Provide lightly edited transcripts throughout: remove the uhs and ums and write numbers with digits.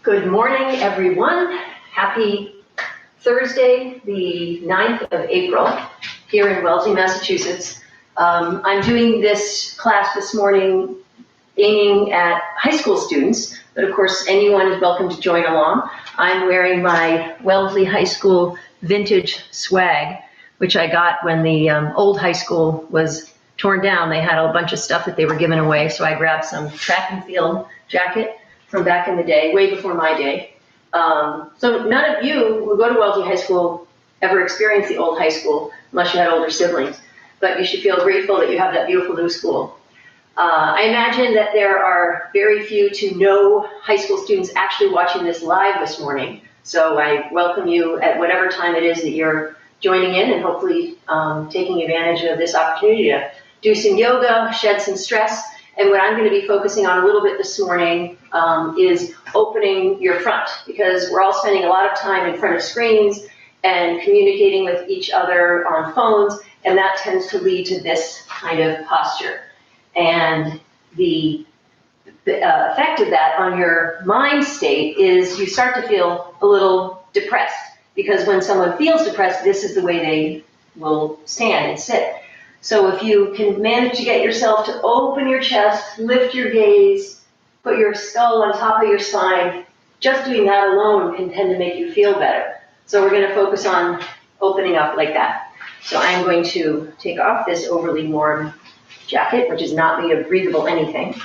Good morning, everyone. Happy Thursday, the 9th of April, here in Wellesley, Massachusetts. I'm doing this class this morning aiming at high school students, but of course anyone is welcome to join along. I'm wearing my Wellesley High School vintage swag, which I got when the old high school was torn down. They had a bunch of stuff that they were giving away, so I grabbed some track and field jacket from back in the day, way before my day. So none of you who go to Wellesley High School ever experienced the old high school, unless you had older siblings. But you should feel grateful that you have that beautiful new school. I imagine that there are very few to no high school students actually watching this live this morning. So I welcome you at whatever time it is that you're joining in, and hopefully taking advantage of this opportunity to do some yoga, shed some stress. And what I'm going to be focusing on a little bit this morning is opening your front, because we're all spending a lot of time in front of screens and communicating with each other on phones, and that tends to lead to this kind of posture. And the effect of that on your mind state is you start to feel a little depressed, because when someone feels depressed, this is the way they will stand and sit. So if you can manage to get yourself to open your chest, lift your gaze, put your skull on top of your spine, just doing that alone can tend to make you feel better. So we're going to focus on opening up like that. So I'm going to take off this overly warm jacket, which is not made of breathable anything.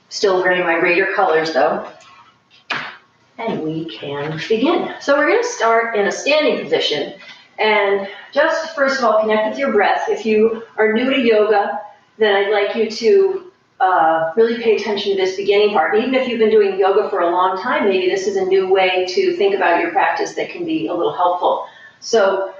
Still wearing my Raider colors though. And we can begin. So we're going to start in a standing position. And just first of all, connect with your breath. If you are new to yoga, then I'd like you to really pay attention to this beginning part. Even if you've been doing yoga for a long time, maybe this is a new way to think about your practice that can be a little helpful. So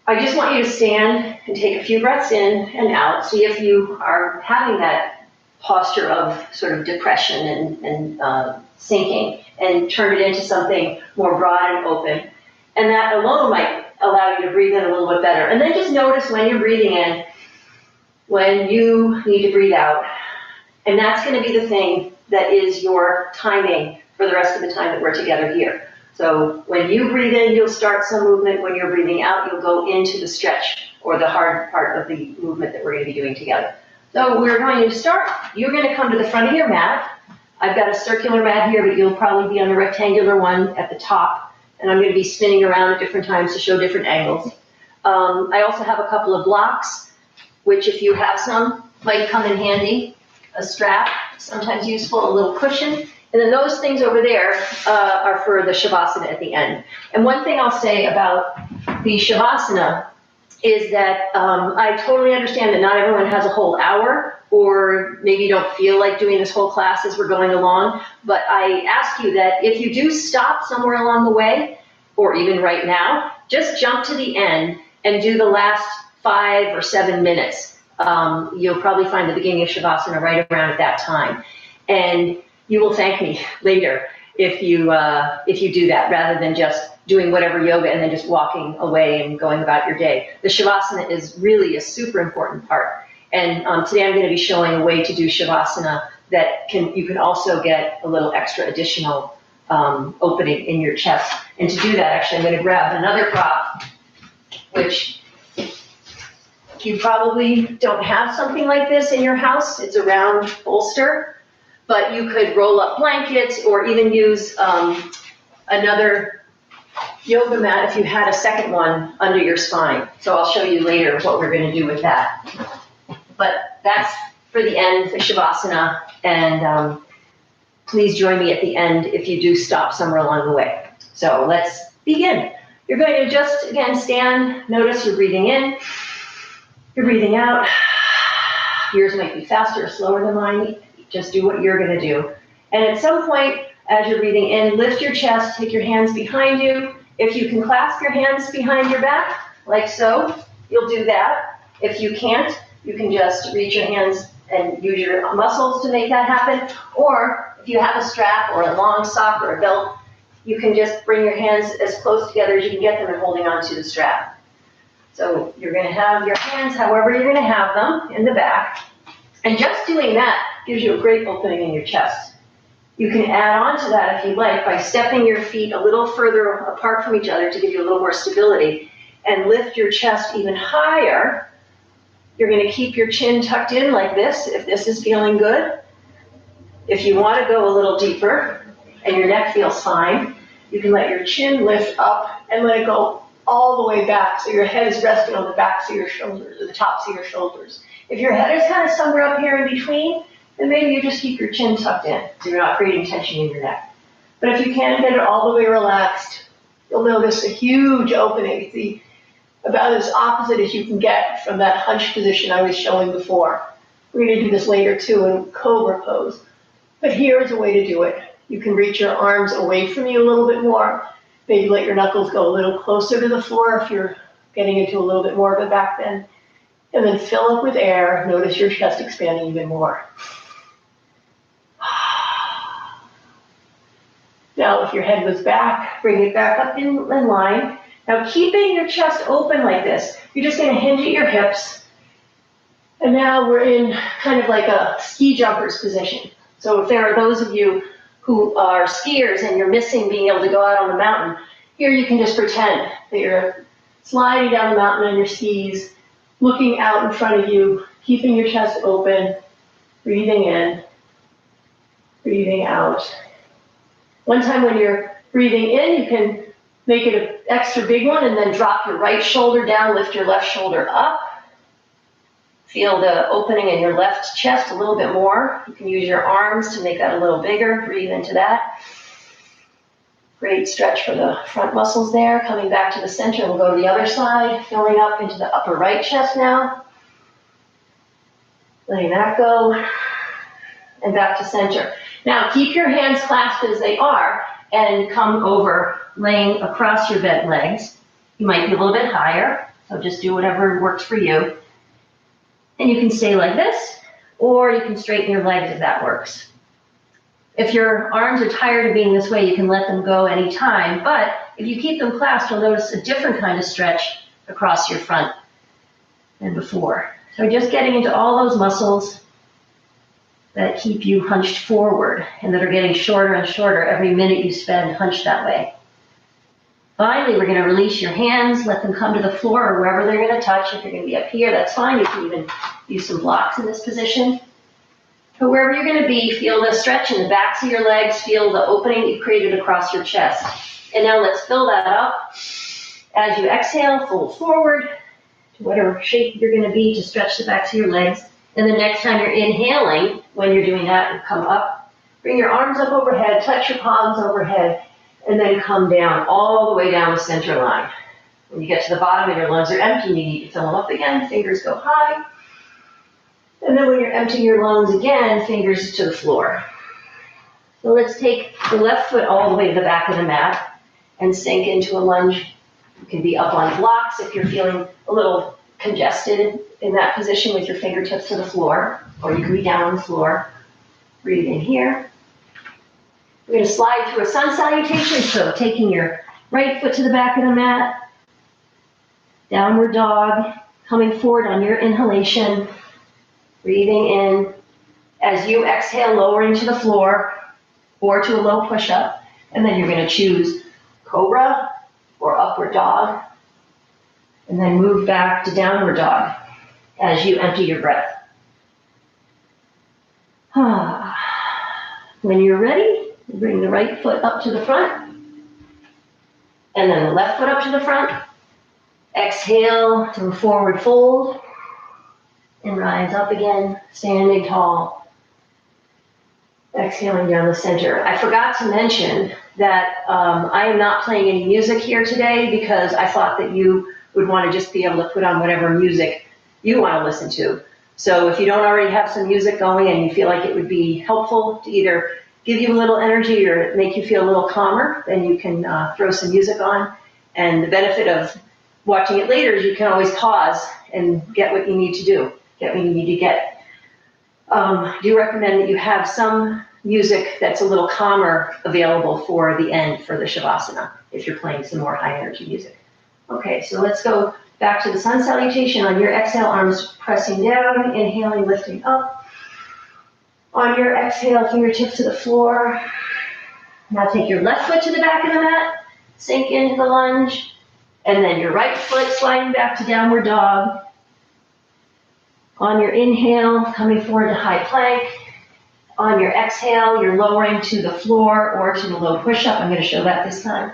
I just want you to stand and take a few breaths in and out. See if you are having that posture of sort of depression and sinking, and turn it into something more broad and open. And that alone might allow you to breathe in a little bit better. And then just notice when you're breathing in, when you need to breathe out. And that's going to be the thing that is your timing for the rest of the time that we're together here. So when you breathe in, you'll start some movement. When you're breathing out, you'll go into the stretch or the hard part of the movement that we're going to be doing together. So we're going to start. You're going to come to the front of your mat. I've got a circular mat here, but you'll probably be on a rectangular one at the top. And I'm going to be spinning around at different times to show different angles. I also have a couple of blocks, which if you have some, might come in handy. A strap, sometimes useful, a little cushion. And then those things over there are for the Shavasana at the end. And one thing I'll say about the Shavasana is that I totally understand that not everyone has a whole hour, or maybe you don't feel like doing this whole class as we're going along, but I ask you that if you do stop somewhere along the way, or even right now, just jump to the end and do the last 5 or 7 minutes. You'll probably find the beginning of Shavasana right around at that time. And you will thank me later if you do that, rather than just doing whatever yoga and then just walking away and going about your day. The Shavasana is really a super important part. And today I'm going to be showing a way to do Shavasana that you can also get a little extra additional opening in your chest. And to do that, actually, I'm going to grab another prop, which you probably don't have something like this in your house. It's a round bolster, but you could roll up blankets or even use another yoga mat if you had a second one under your spine. So I'll show you later what we're going to do with that. But that's for the end, the Shavasana, and please join me at the end if you do stop somewhere along the way. So let's begin. You're going to just, again, stand. Notice you're breathing in, you're breathing out. Yours might be faster or slower than mine. Just do what you're going to do. And at some point, as you're breathing in, lift your chest, take your hands behind you. If you can clasp your hands behind your back, like so, you'll do that. If you can't, you can just reach your hands and use your muscles to make that happen. Or if you have a strap or a long sock or a belt, you can just bring your hands as close together as you can get them and holding on to the strap. So you're going to have your hands however you're going to have them in the back. And just doing that gives you a great opening in your chest. You can add on to that if you like by stepping your feet a little further apart from each other to give you a little more stability and lift your chest even higher. You're going to keep your chin tucked in like this if this is feeling good. If you want to go a little deeper and your neck feels fine, you can let your chin lift up and let it go all the way back so your head is resting on the backs of your shoulders or the tops of your shoulders. If your head is kind of somewhere up here in between, then maybe you just keep your chin tucked in so you're not creating tension in your neck. But if you can get it all the way relaxed, you'll notice a huge opening. It's about as opposite as you can get from that hunched position I was showing before. We're going to do this later too in Cobra pose. But here is a way to do it. You can reach your arms away from you a little bit more. Maybe let your knuckles go a little closer to the floor if you're getting into a little bit more of a back bend. And then fill up with air. Notice your chest expanding even more. Now, if your head was back, bring it back up in line. Now, keeping your chest open like this, you're just going to hinge at your hips. And now we're in kind of like a ski jumper's position. So if there are those of you who are skiers and you're missing being able to go out on the mountain, here you can just pretend that you're sliding down the mountain on your skis, looking out in front of you, keeping your chest open, breathing in, breathing out. One time when you're breathing in, you can make it an extra big one and then drop your right shoulder down, lift your left shoulder up. Feel the opening in your left chest a little bit more. You can use your arms to make that a little bigger. Breathe into that. Great stretch for the front muscles there. Coming back to the center, we'll go to the other side. Filling up into the upper right chest now. Letting that go. And back to center. Now keep your hands clasped as they are and come over, laying across your bent legs. You might be a little bit higher, so just do whatever works for you. And you can stay like this, or you can straighten your legs if that works. If your arms are tired of being this way, you can let them go anytime, but if you keep them clasped, you'll notice a different kind of stretch across your front than before. So just getting into all those muscles that keep you hunched forward and that are getting shorter and shorter every minute you spend hunched that way. Finally, we're going to release your hands, let them come to the floor or wherever they're going to touch. If you're going to be up here, that's fine. You can even use some blocks in this position. But wherever you're going to be, feel the stretch in the backs of your legs, feel the opening you created across your chest. And now let's fill that up. As you exhale, fold forward to whatever shape you're going to be to stretch the backs of your legs. And the next time you're inhaling, when you're doing that, you come up, bring your arms up overhead, touch your palms overhead, and then come down, all the way down the center line. When you get to the bottom and your lungs are empty, you need to fill them up again, fingers go high. And then when you're emptying your lungs again, fingers to the floor. So let's take the left foot all the way to the back of the mat and sink into a lunge. You can be up on blocks if you're feeling a little congested in that position with your fingertips to the floor, or you can be down on the floor. Breathe in here. We're going to slide through a sun salutation, so taking your right foot to the back of the mat, downward dog, coming forward on your inhalation, breathing in. As you exhale, lowering to the floor or to a low push-up, and then you're going to choose cobra or upward dog, and then move back to downward dog as you empty your breath. When you're ready, bring the right foot up to the front, and then the left foot up to the front. Exhale to a forward fold, and rise up again, standing tall. Exhaling down the center. I forgot to mention that I am not playing any music here today because I thought that you would want to just be able to put on whatever music you want to listen to. So if you don't already have some music going and you feel like it would be helpful to either give you a little energy or make you feel a little calmer, then you can throw some music on. And the benefit of watching it later is you can always pause and get what you need to do, get what you need to get. I do recommend that you have some music that's a little calmer available for the end for the Shavasana if you're playing some more high energy music. Okay, so let's go back to the sun salutation. On your exhale, arms pressing down, inhaling, lifting up. On your exhale, fingertips to the floor. Now take your left foot to the back of the mat, sink into the lunge, and then your right foot sliding back to downward dog. On your inhale, coming forward to high plank. On your exhale, you're lowering to the floor or to the low push-up. I'm going to show that this time.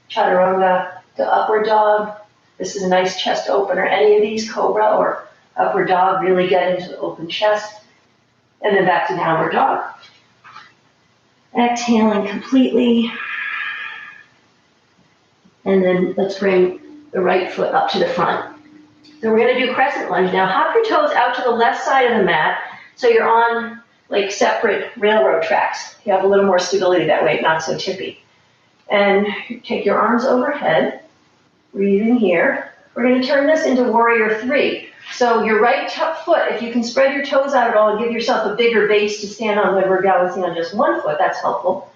Chaturanga to upward dog. This is a nice chest opener. Any of these, cobra or upward dog, really get into the open chest. And then back to downward dog. Exhaling completely. And then let's bring the right foot up to the front. So we're going to do crescent lunge now. Hop your toes out to the left side of the mat so you're on like separate railroad tracks. You have a little more stability that way, not so tippy. And take your arms overhead. Breathe in here. We're going to turn this into warrior three. So your right foot, if you can spread your toes out at all and give yourself a bigger base to stand on when we're balancing on just one foot, that's helpful.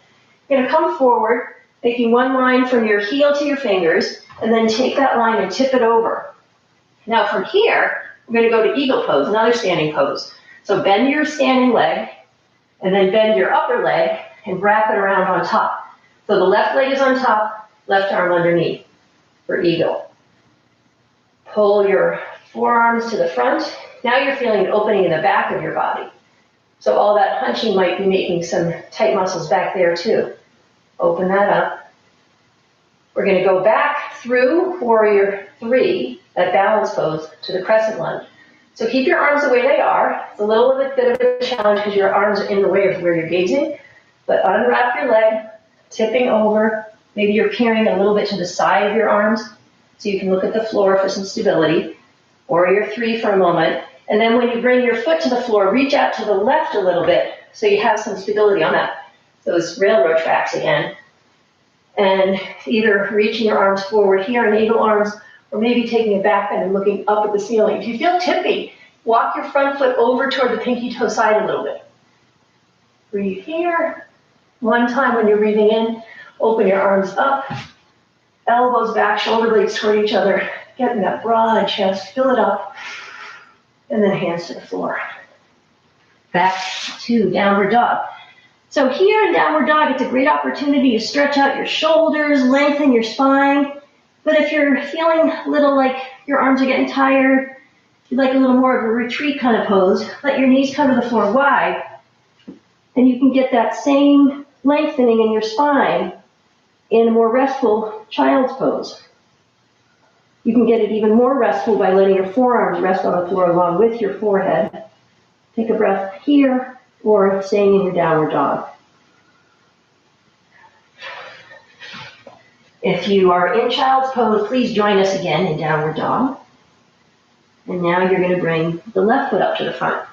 You're going to come forward, making one line from your heel to your fingers, and then take that line and tip it over. Now from here, we're going to go to eagle pose, another standing pose. So bend your standing leg, and then bend your upper leg and wrap it around on top. So the left leg is on top, left arm underneath for eagle. Pull your forearms to the front. Now you're feeling an opening in the back of your body. So all that hunching might be making some tight muscles back there too. Open that up. We're going to go back through warrior three, that balance pose, to the crescent lunge. So keep your arms the way they are. It's a little bit of a challenge because your arms are in the way of where you're gazing. But unwrap your leg, tipping over. Maybe you're peering a little bit to the side of your arms so you can look at the floor for some stability. Warrior three for a moment. And then when you bring your foot to the floor, reach out to the left a little bit so you have some stability on those railroad tracks again. And either reaching your arms forward here in eagle arms, or maybe taking a back bend and looking up at the ceiling. If you feel tippy, walk your front foot over toward the pinky toe side a little bit. Breathe here. One time when you're breathing in, open your arms up, elbows back, shoulder blades toward each other. Get in that broad chest, fill it up, and then hands to the floor. Back to downward dog. So here in downward dog, it's a great opportunity to stretch out your shoulders, lengthen your spine. But if you're feeling a little like your arms are getting tired, you'd like a little more of a retreat kind of pose, let your knees come to the floor wide, and you can get that same lengthening in your spine in a more restful child's pose. You can get it even more restful by letting your forearms rest on the floor along with your forehead. Take a breath here or staying in your downward dog. If you are in child's pose, please join us again in downward dog. And now you're going to bring the left foot up to the front.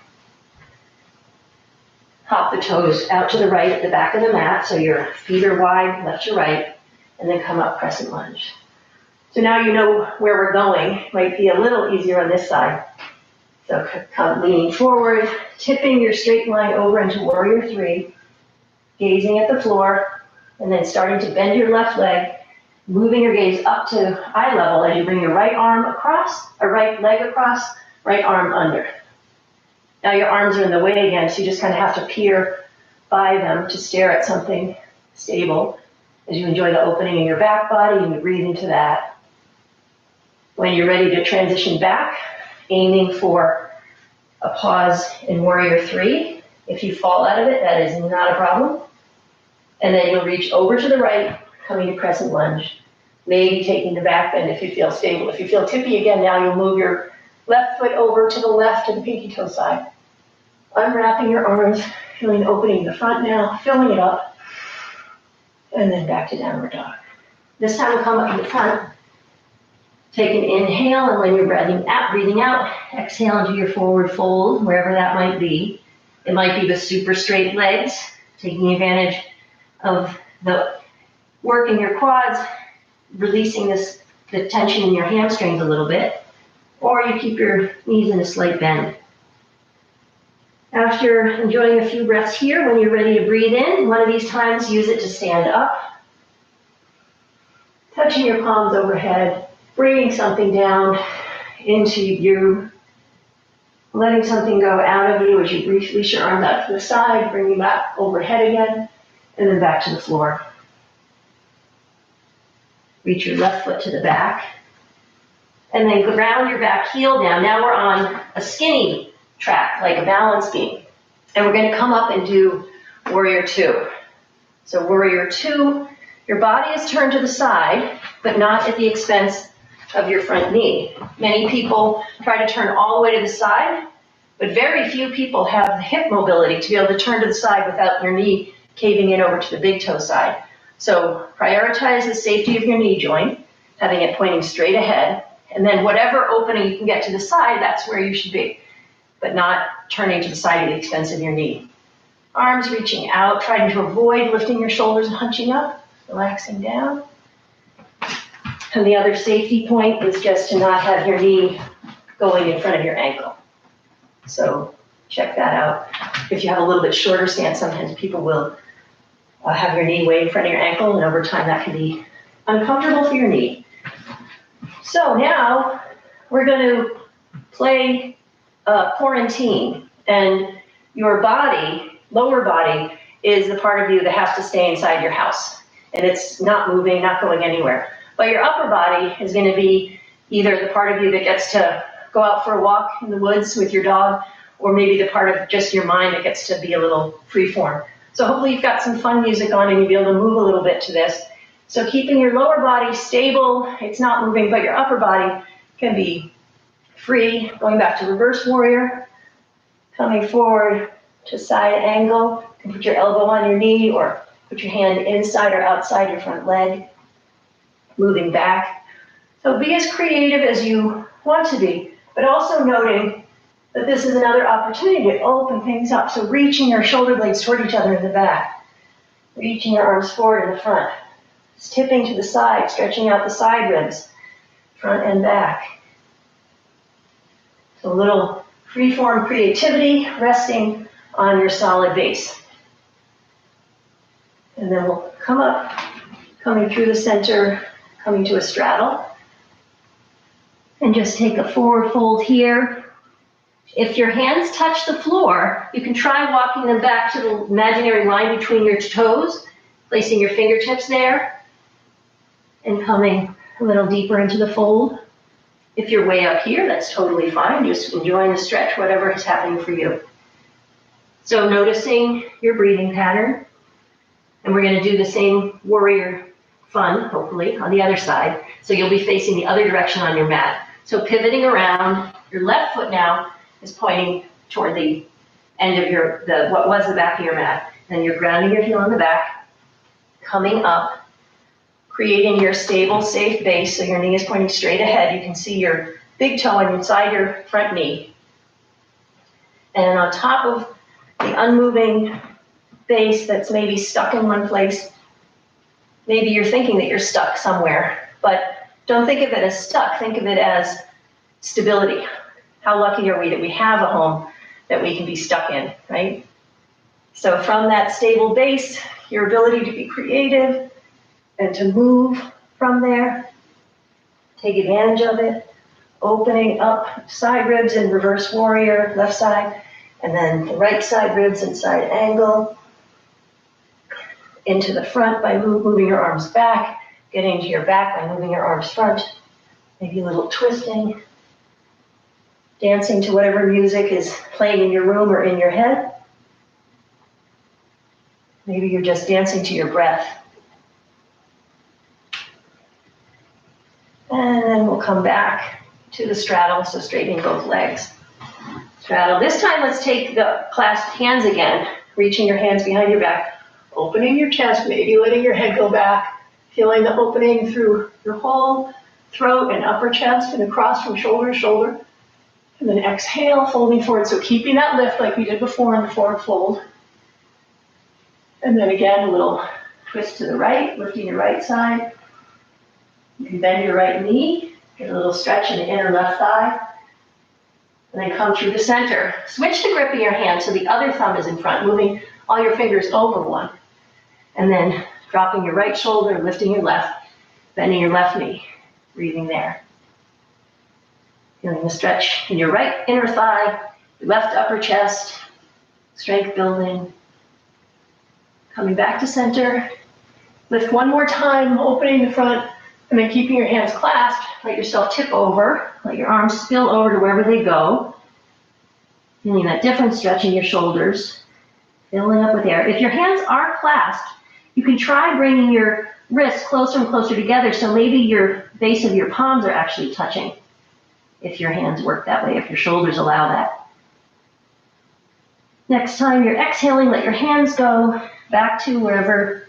Hop the toes out to the right at the back of the mat so your feet are wide, left to right, and then come up crescent lunge. So now you know where we're going. Might be a little easier on this side. So come leaning forward, tipping your straight line over into warrior three, gazing at the floor, and then starting to bend your left leg, moving your gaze up to eye level as you bring your right arm across, or right leg across, right arm under. Now your arms are in the way again, so you just kind of have to peer by them to stare at something stable as you enjoy the opening in your back body and you breathe into that. When you're ready to transition back, aiming for a pause in warrior three. If you fall out of it, that is not a problem. And then you'll reach over to the right, coming to crescent lunge. Maybe taking the back bend if you feel stable. If you feel tippy again, now you'll move your left foot over to the left to the pinky toe side. Unwrapping your arms, feeling the opening in the front now, filling it up, and then back to downward dog. This time we'll come up to the front. Take an inhale, and when you're breathing out, exhale into your forward fold, wherever that might be. It might be the super straight legs, taking advantage of the work in your quads, releasing the tension in your hamstrings a little bit, or you keep your knees in a slight bend. After enjoying a few breaths here, when you're ready to breathe in, one of these times use it to stand up, touching your palms overhead, bringing something down into you, letting something go out of you as you reach your arms out to the side, bring you back overhead again, and then back to the floor. Reach your left foot to the back, and then ground your back heel down. Now we're on a skinny track, like a balance beam. And we're going to come up and do Warrior Two. So Warrior Two, your body is turned to the side, but not at the expense of your front knee. Many people try to turn all the way to the side, but very few people have the hip mobility to be able to turn to the side without your knee caving in over to the big toe side. So prioritize the safety of your knee joint, having it pointing straight ahead, and then whatever opening you can get to the side, that's where you should be, but not turning to the side at the expense of your knee. Arms reaching out, trying to avoid lifting your shoulders and hunching up, relaxing down. And the other safety point is just to not have your knee going in front of your ankle. So check that out. If you have a little bit shorter stance, sometimes people will have your knee way in front of your ankle, and over time that can be uncomfortable for your knee. So now we're going to play quarantine, and your body, lower body, is the part of you that has to stay inside your house, and it's not moving, not going anywhere. But your upper body is going to be either the part of you that gets to go out for a walk in the woods with your dog, or maybe the part of just your mind that gets to be a little freeform. So hopefully you've got some fun music on and you'll be able to move a little bit to this. So keeping your lower body stable, it's not moving, but your upper body can be free. Going back to reverse warrior, coming forward to side angle. You can put your elbow on your knee or put your hand inside or outside your front leg. Moving back. So be as creative as you want to be, but also noting that this is another opportunity to open things up. So reaching your shoulder blades toward each other in the back. Reaching your arms forward in the front. Just tipping to the side, stretching out the side ribs, front and back. So a little free-form creativity resting on your solid base. And then we'll come up, coming through the center, coming to a straddle. And just take a forward fold here. If your hands touch the floor, you can try walking them back to the imaginary line between your toes, placing your fingertips there, and coming a little deeper into the fold. If you're way up here, that's totally fine. Just enjoying the stretch, whatever is happening for you. So noticing your breathing pattern. And we're going to do the same warrior fun, hopefully, on the other side. So you'll be facing the other direction on your mat. So pivoting around, your left foot now is pointing toward the end of what was the back of your mat. Then you're grounding your heel on the back, coming up, creating your stable, safe base. So your knee is pointing straight ahead. You can see your big toe inside your front knee. And on top of the unmoving base that's maybe stuck in one place, maybe you're thinking that you're stuck somewhere, but don't think of it as stuck. Think of it as stability. How lucky are we that we have a home that we can be stuck in, right? So from that stable base, your ability to be creative and to move from there, take advantage of it, opening up side ribs in reverse warrior, left side, and then the right side ribs and side angle, into the front by moving your arms back, getting to your back by moving your arms front, maybe a little twisting, dancing to whatever music is playing in your room or in your head. Maybe you're just dancing to your breath. And then we'll come back to the straddle, so straightening both legs. Straddle. This time let's take the clasped hands again, reaching your hands behind your back, opening your chest, maybe letting your head go back, feeling the opening through your whole throat and upper chest and across from shoulder to shoulder. And then exhale, folding forward. So keeping that lift like we did before in the forward fold. And then again, a little twist to the right, lifting your right side. You can bend your right knee, get a little stretch in the inner left thigh. And then come through the center. Switch the grip of your hand so the other thumb is in front, moving all your fingers over one. And then dropping your right shoulder, lifting your left, bending your left knee, breathing there. Feeling the stretch in your right inner thigh left upper chest, strength building. Coming back to center. Lift one more time, opening the front, and then keeping your hands clasped. Let yourself tip over. Let your arms spill over to wherever they go. Feeling that different stretch in your shoulders. Filling up with air. If your hands are clasped, you can try bringing your wrists closer and closer together, so maybe your base of your palms are actually touching, if your hands work that way, if your shoulders allow that. Next time you're exhaling, let your hands go back to wherever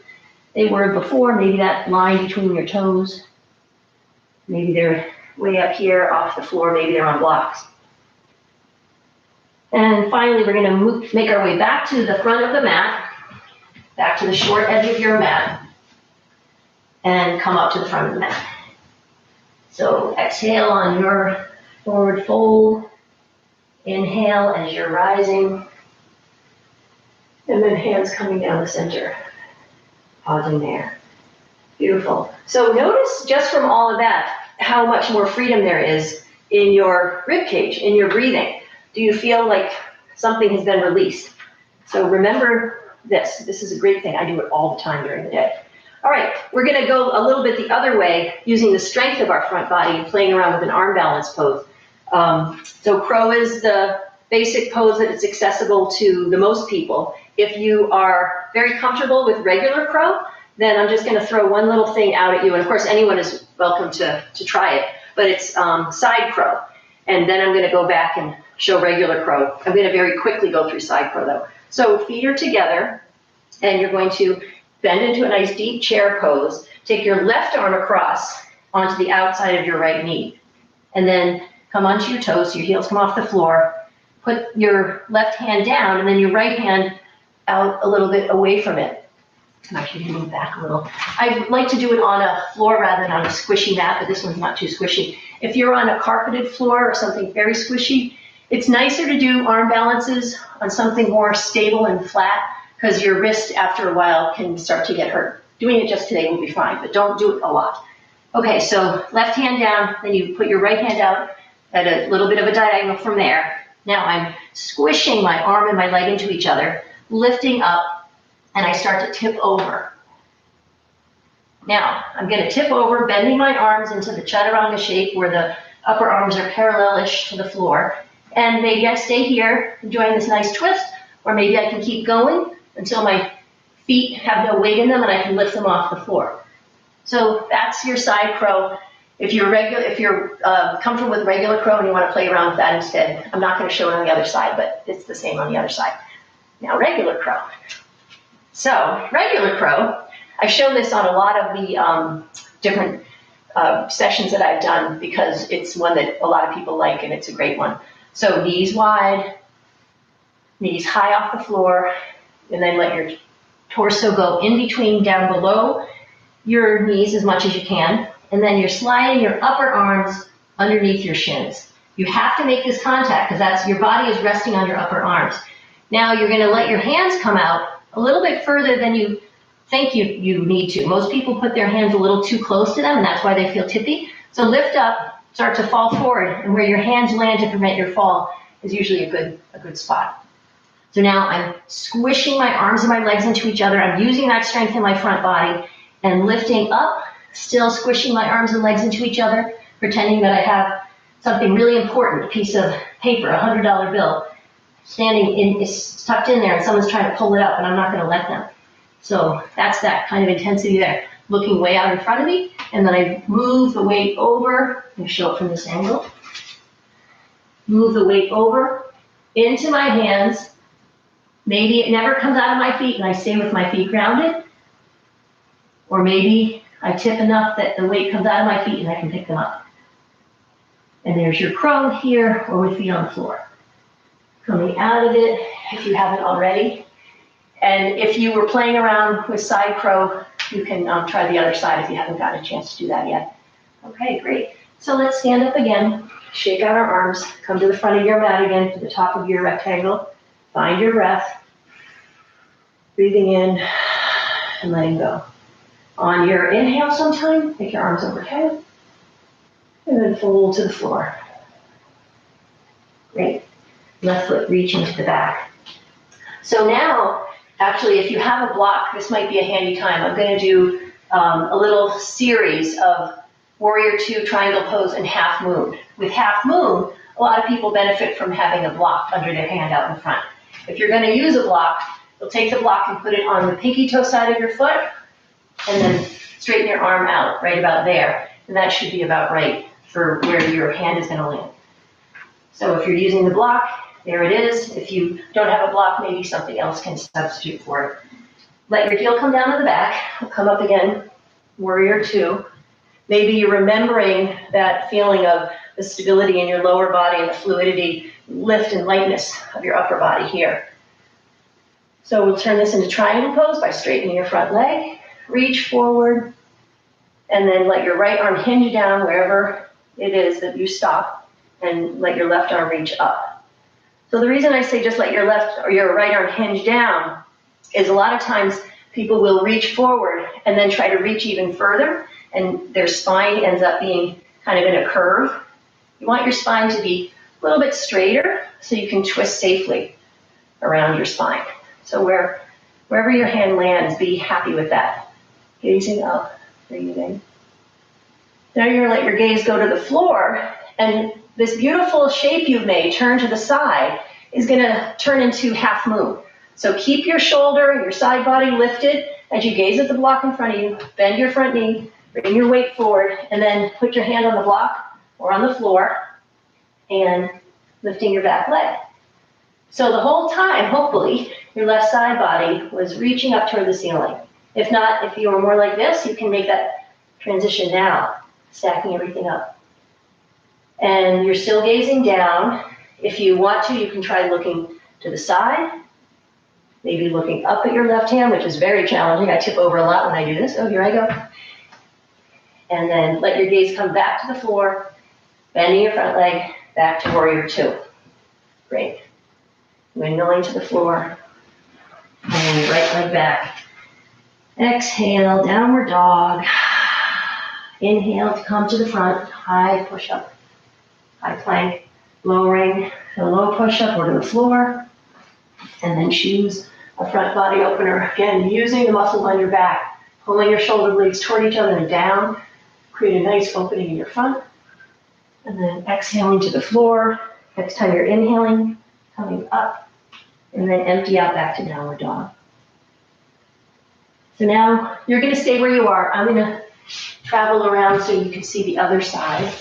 they were before, maybe that line between your toes. Maybe they're way up here off the floor, maybe they're on blocks. And finally, we're going to make our way back to the front of the mat, back to the short edge of your mat, and come up to the front of the mat. So exhale on your forward fold. Inhale as you're rising. And then hands coming down the center. Pausing there. Beautiful. So notice just from all of that, how much more freedom there is in your rib cage, in your breathing. Do you feel like something has been released? So remember this. This is a great thing. I do it all the time during the day. All right, we're going to go a little bit the other way, using the strength of our front body and playing around with an arm balance pose. So crow is the basic pose that is accessible to the most people. If you are very comfortable with regular crow, then I'm just going to throw one little thing out at you. And of course, anyone is welcome to try it, but it's side crow. And then I'm going to go back and show regular crow. I'm going to very quickly go through side crow though. So feet are together, and you're going to bend into a nice deep chair pose. Take your left arm across onto the outside of your right knee. And then come onto your toes, so your heels come off the floor. Put your left hand down, and then your right hand out a little bit away from it. I'm actually going to move back a little. I like to do it on a floor rather than on a squishy mat, but this one's not too squishy. If you're on a carpeted floor or something very squishy, it's nicer to do arm balances on something more stable and flat, because your wrist after a while can start to get hurt. Doing it just today will be fine, but don't do it a lot. Okay, so left hand down, then you put your right hand out at a little bit of a diagonal from there. Now I'm squishing my arm and my leg into each other, lifting up, and I start to tip over. Now, I'm going to tip over, bending my arms into the chaturanga shape where the upper arms are parallel-ish to the floor. And maybe I stay here, enjoying this nice twist, or maybe I can keep going until my feet have no weight in them and I can lift them off the floor. So that's your side crow. If you're comfortable with regular crow and you want to play around with that instead, I'm not going to show it on the other side, but it's the same on the other side. Now, regular crow. So, regular crow, I've shown this on a lot of the different sessions that I've done because it's one that a lot of people like and it's a great one. So, knees wide, knees high off the floor, and then let your torso go in between, down below your knees as much as you can, and then you're sliding your upper arms underneath your shins. You have to make this contact because that's your body is resting on your upper arms. Now you're going to let your hands come out a little bit further than you think you need to. Most people put their hands a little too close to them, and that's why they feel tippy. So lift up, start to fall forward, and where your hands land to prevent your fall is usually a good spot. So now I'm squishing my arms and my legs into each other. I'm using that strength in my front body and lifting up, still squishing my arms and legs into each other, pretending that I have something really important, a piece of paper, a $100 bill, standing in, it's tucked in there, and someone's trying to pull it up, and I'm not going to let them. So that's that kind of intensity there. Looking way out in front of me, and then I move the weight over. Let me show it from this angle. Move the weight over into my hands. Maybe it never comes out of my feet, and I stay with my feet grounded. Or maybe I tip enough that the weight comes out of my feet, and I can pick them up. And there's your crow here, or with feet on the floor. Coming out of it, if you haven't already. And if you were playing around with side crow, you can try the other side if you haven't gotten a chance to do that yet. Okay, great. So let's stand up again, shake out our arms, come to the front of your mat again, to the top of your rectangle. Find your breath, breathing in and letting go. On your inhale sometime, take your arms overhead, and then fold to the floor. Great. left foot reaching to the back. So now, actually, if you have a block, this might be a handy time. I'm going to do a little series of Warrior Two, Triangle Pose, and Half Moon. With Half Moon, a lot of people benefit from having a block under their hand out in front. If you're going to use a block, you'll take the block and put it on the pinky toe side of your foot, and then straighten your arm out right about there. And that should be about right for where your hand is going to land. So if you're using the block, there it is. If you don't have a block, maybe something else can substitute for it. Let your heel come down to the back. We'll come up again, Warrior Two. Maybe you're remembering that feeling of the stability in your lower body and the fluidity, lift and lightness of your upper body here. So we'll turn this into triangle pose by straightening your front leg, reach forward, and then let your right arm hinge down wherever it is that you stop, and let your left arm reach up. So the reason I say just let your left or your right arm hinge down is a lot of times people will reach forward and then try to reach even further, and their spine ends up being kind of in a curve. You want your spine to be a little bit straighter so you can twist safely around your spine. So wherever your hand lands, be happy with that. Gazing up, breathing. Now you're going to let your gaze go to the floor, and this beautiful shape you've made, turn to the side, is going to turn into Half Moon. So keep your shoulder and your side body lifted as you gaze at the block in front of you. Bend your front knee, bring your weight forward, and then put your hand on the block or on the floor and lifting your back leg. So the whole time, hopefully, your left side body was reaching up toward the ceiling. If not, if you were more like this, you can make that transition now, stacking everything up. And you're still gazing down. If you want to, you can try looking to the side, maybe looking up at your left hand, which is very challenging. I tip over a lot when I do this. Oh, here I go. And then let your gaze come back to the floor, bending your front leg back to Warrior Two. Great. Windmilling to the floor, and right leg back. Exhale, downward dog. Inhale to come to the front, high push-up, high plank, lowering the low push-up or to the floor, and then choose a front body opener. Again, using the muscles on your back, pulling your shoulder blades toward each other and down, create a nice opening in your front, and then exhaling to the floor. Next time you're inhaling, coming up, and then empty out back to downward dog. So now you're going to stay where you are. I'm going to travel around so you can see the other side.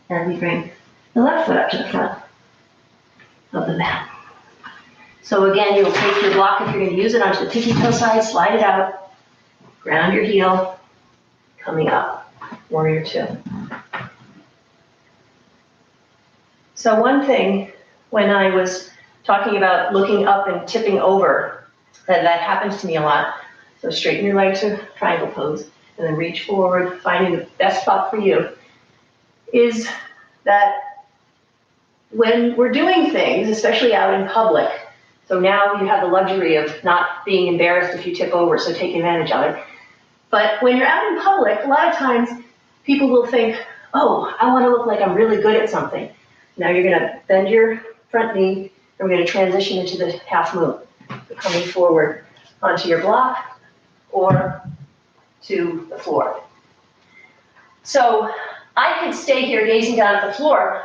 And we bring the left foot up to the front of the mat. So again, you'll take your block, if you're going to use it, onto the pinky toe side, slide it out, ground your heel, coming up, Warrior Two. So one thing, when I was talking about looking up and tipping over, that happens to me a lot. So straighten your leg to triangle pose, and then reach forward, finding the best spot for you, is that when we're doing things, especially out in public, so now you have the luxury of not being embarrassed if you tip over, so take advantage of it. But when you're out in public, a lot of times people will think, oh, I want to look like I'm really good at something. Now you're going to bend your front knee, and we're going to transition into the Half Moon. So coming forward onto your block or to the floor. So I could stay here gazing down at the floor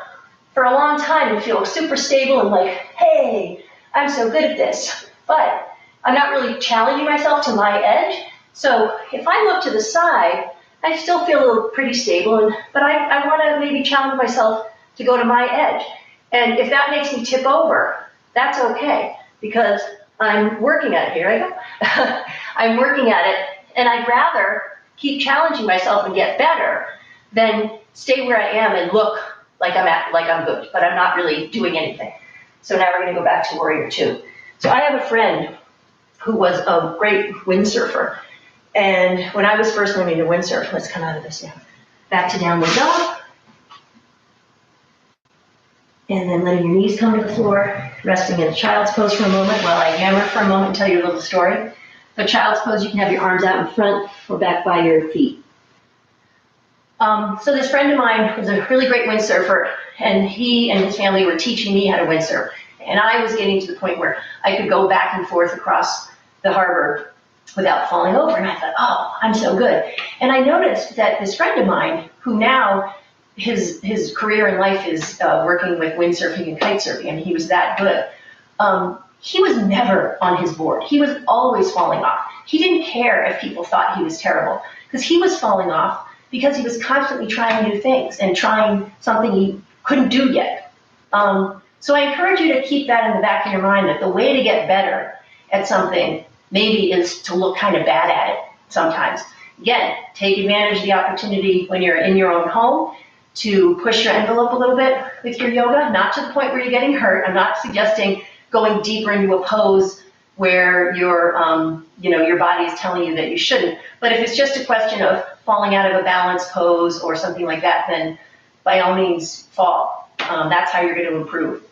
for a long time and feel super stable and like, hey, I'm so good at this. But I'm not really challenging myself to my edge. So if I look to the side, I still feel pretty stable, but I want to maybe challenge myself to go to my edge. And if that makes me tip over, that's okay, because I'm working at it. Here I go. I'm working at it, and I'd rather keep challenging myself and get better than stay where I am and look like I'm good, but I'm not really doing anything. So now we're going to go back to Warrior Two. So I have a friend who was a great windsurfer, and when I was first learning to windsurf, let's come out of this now. Back to downward dog. And then letting your knees come to the floor, resting in a child's pose for a moment while I hammer for a moment and tell you a little story. So child's pose, you can have your arms out in front or back by your feet. So this friend of mine was a really great windsurfer, and he and his family were teaching me how to windsurf. And I was getting to the point where I could go back and forth across the harbor without falling over. And I thought, oh, I'm so good. And I noticed that this friend of mine, who now his career in life is working with windsurfing and kite surfing, and he was that good. He was never on his board. He was always falling off. He didn't care if people thought he was terrible, because he was falling off because he was constantly trying new things and trying something he couldn't do yet. So I encourage you to keep that in the back of your mind, that the way to get better at something maybe is to look kind of bad at it sometimes. Again, take advantage of the opportunity when you're in your own home to push your envelope a little bit with your yoga, not to the point where you're getting hurt. I'm not suggesting going deeper into a pose where your body is telling you that you shouldn't. But if it's just a question of falling out of a balanced pose or something like that, then by all means fall. That's how you're going to improve.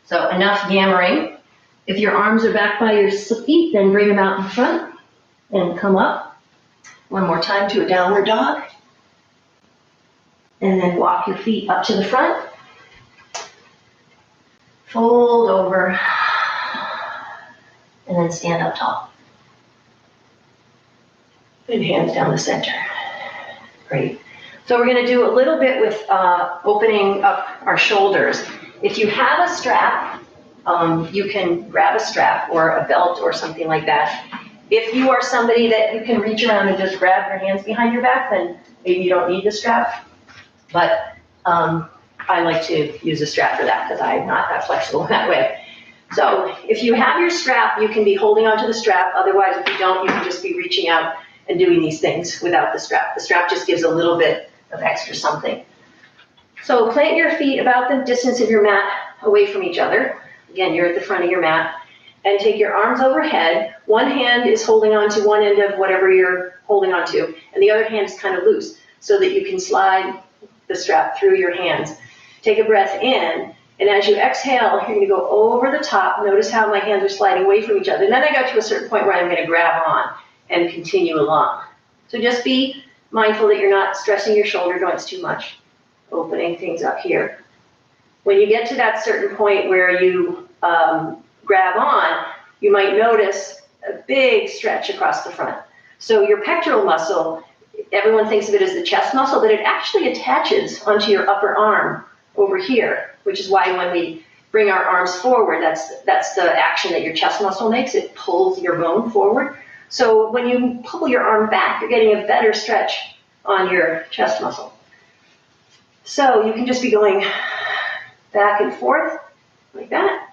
So enough yammering. If your arms are back by your feet, then bring them out in front and come up. One more time to a downward dog. And then walk your feet up to the front. Fold over. And then stand up tall. And hands down the center. Great. So we're going to do a little bit with opening up our shoulders. If you have a strap, you can grab a strap or a belt or something like that. If you are somebody that you can reach around and just grab your hands behind your back, then maybe you don't need the strap. But I like to use a strap for that because I'm not that flexible in that way. So if you have your strap, you can be holding onto the strap. Otherwise, if you don't, you can just be reaching out and doing these things without the strap. The strap just gives a little bit of extra something. So plant your feet about the distance of your mat away from each other. Again, you're at the front of your mat. And take your arms overhead. One hand is holding on to one end of whatever you're holding on to, and the other hand is kind of loose so that you can slide the strap through your hands. Take a breath in, and as you exhale, you're going to go over the top. Notice how my hands are sliding away from each other. And then I got to a certain point where I'm going to grab on and continue along. So just be mindful that you're not stressing your shoulder joints too much, opening things up here. When you get to that certain point where you grab on, you might notice a big stretch across the front. So your pectoral muscle, everyone thinks of it as the chest muscle, but it actually attaches onto your upper arm over here, which is why when we bring our arms forward, that's the action that your chest muscle makes. It pulls your bone forward. So when you pull your arm back, you're getting a better stretch on your chest muscle. So you can just be going back and forth like that.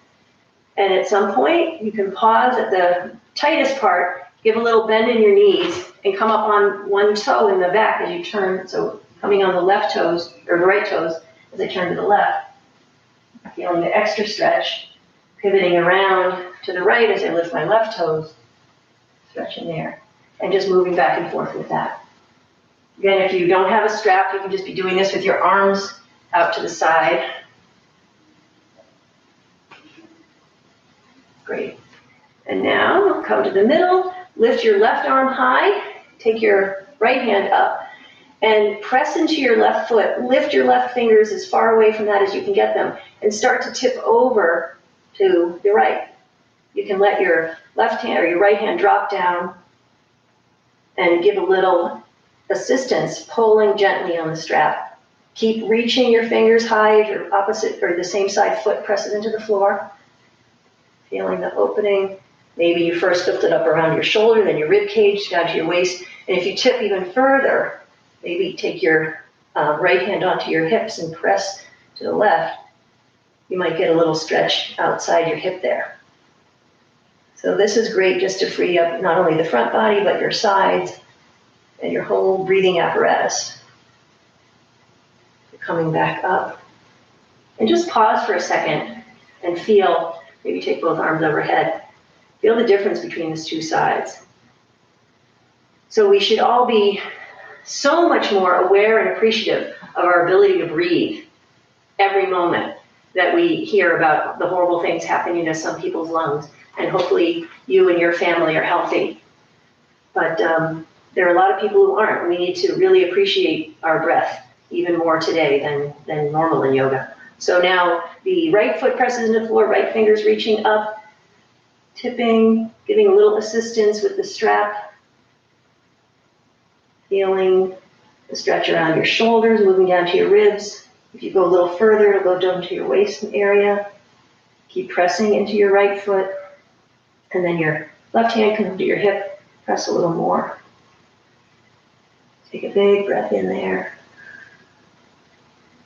And at some point, you can pause at the tightest part, give a little bend in your knees, and come up on one toe in the back as you turn. So coming on the left toes, or the right toes, as I turn to the left. Feeling the extra stretch, pivoting around to the right as I lift my left toes, stretching there, and just moving back and forth with that. Again, if you don't have a strap, you can just be doing this with your arms out to the side. Great. And now come to the middle, lift your left arm high, take your right hand up, and press into your left foot. Lift your left fingers as far away from that as you can get them, and start to tip over to the right. You can let your left hand or your right hand drop down and give a little assistance, pulling gently on the strap. Keep reaching your fingers high as your opposite or the same side foot presses into the floor. Feeling the opening. Maybe you first lift it up around your shoulder, then your rib cage down to your waist. And if you tip even further, maybe take your right hand onto your hips and press to the left. You might get a little stretch outside your hip there. So this is great just to free up not only the front body, but your sides and your whole breathing apparatus. Coming back up. And just pause for a second and feel, maybe take both arms overhead. Feel the difference between these two sides. So we should all be so much more aware and appreciative of our ability to breathe every moment that we hear about the horrible things happening to some people's lungs. And hopefully you and your family are healthy. But there are a lot of people who aren't. We need to really appreciate our breath even more today than normal in yoga. So now the right foot presses into the floor, right fingers reaching up, tipping, giving a little assistance with the strap, feeling the stretch around your shoulders, moving down to your ribs. If you go a little further, it'll go down to your waist area. Keep pressing into your right foot, and then your left hand comes to your hip, press a little more. Take a big breath in there,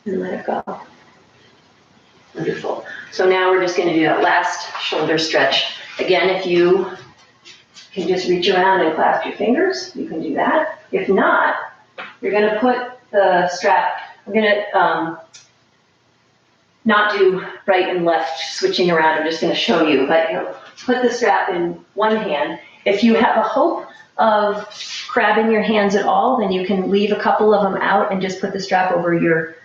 and let it go. Wonderful. So now we're just going to do that last shoulder stretch. Again, if you can just reach around and clasp your fingers, you can do that. If not, you're going to put the strap, I'm going to not do right and left switching around. I'm just going to show you, but put the strap in one hand. If you have a hope of crabbing your hands at all, then you can leave a couple of them out and just put the strap over your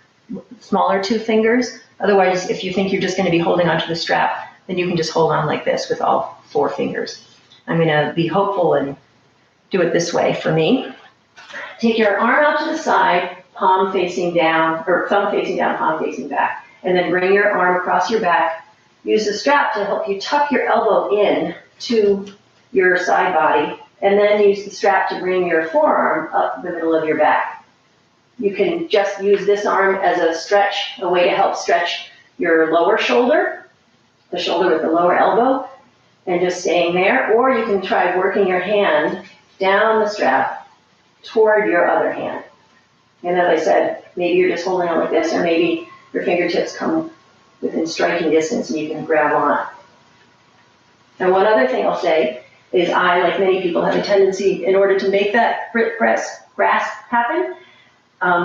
smaller two fingers. Otherwise, if you think you're just going to be holding onto the strap, then you can just hold on like this with all four fingers. I'm going to be hopeful and do it this way for me. Take your arm out to the side, palm facing down, or thumb facing down, palm facing back. And then bring your arm across your back. Use the strap to help you tuck your elbow in to your side body. And then use the strap to bring your forearm up the middle of your back. You can just use this arm as a stretch, a way to help stretch your lower shoulder, the shoulder with the lower elbow, and just staying there. Or you can try working your hand down the strap toward your other hand. And as I said, maybe you're just holding on like this, or maybe your fingertips come within striking distance and you can grab on. And one other thing I'll say is I, like many people, have a tendency, in order to make that grasp happen,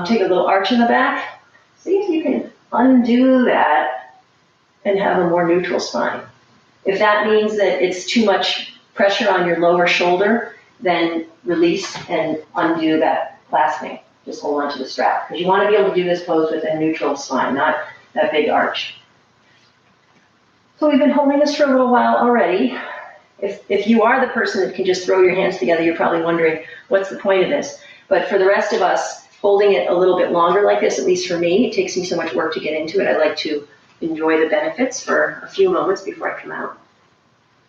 take a little arch in the back. See if you can undo that and have a more neutral spine. If that means that it's too much pressure on your lower shoulder, then release and undo that clasping. Just hold on to the strap, because you want to be able to do this pose with a neutral spine, not that big arch. So we've been holding this for a little while already. If you are the person that can just throw your hands together, you're probably wondering, what's the point of this? But for the rest of us, holding it a little bit longer like this, at least for me, it takes me so much work to get into it. I like to enjoy the benefits for a few moments before I come out.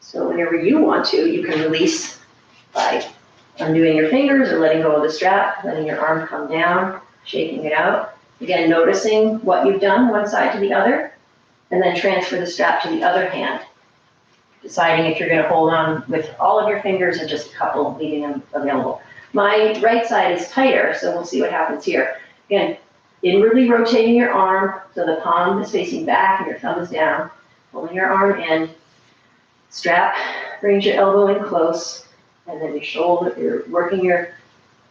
So whenever you want to, you can release by undoing your fingers or letting go of the strap, letting your arm come down, shaking it out. Again, noticing what you've done one side to the other, and then transfer the strap to the other hand. Deciding if you're going to hold on with all of your fingers or just a couple, leaving them available. My right side is tighter, so we'll see what happens here. Again, inwardly rotating your arm so the palm is facing back and your thumb is down. Pulling your arm in. Strap brings your elbow in close, and then your shoulder, you're working your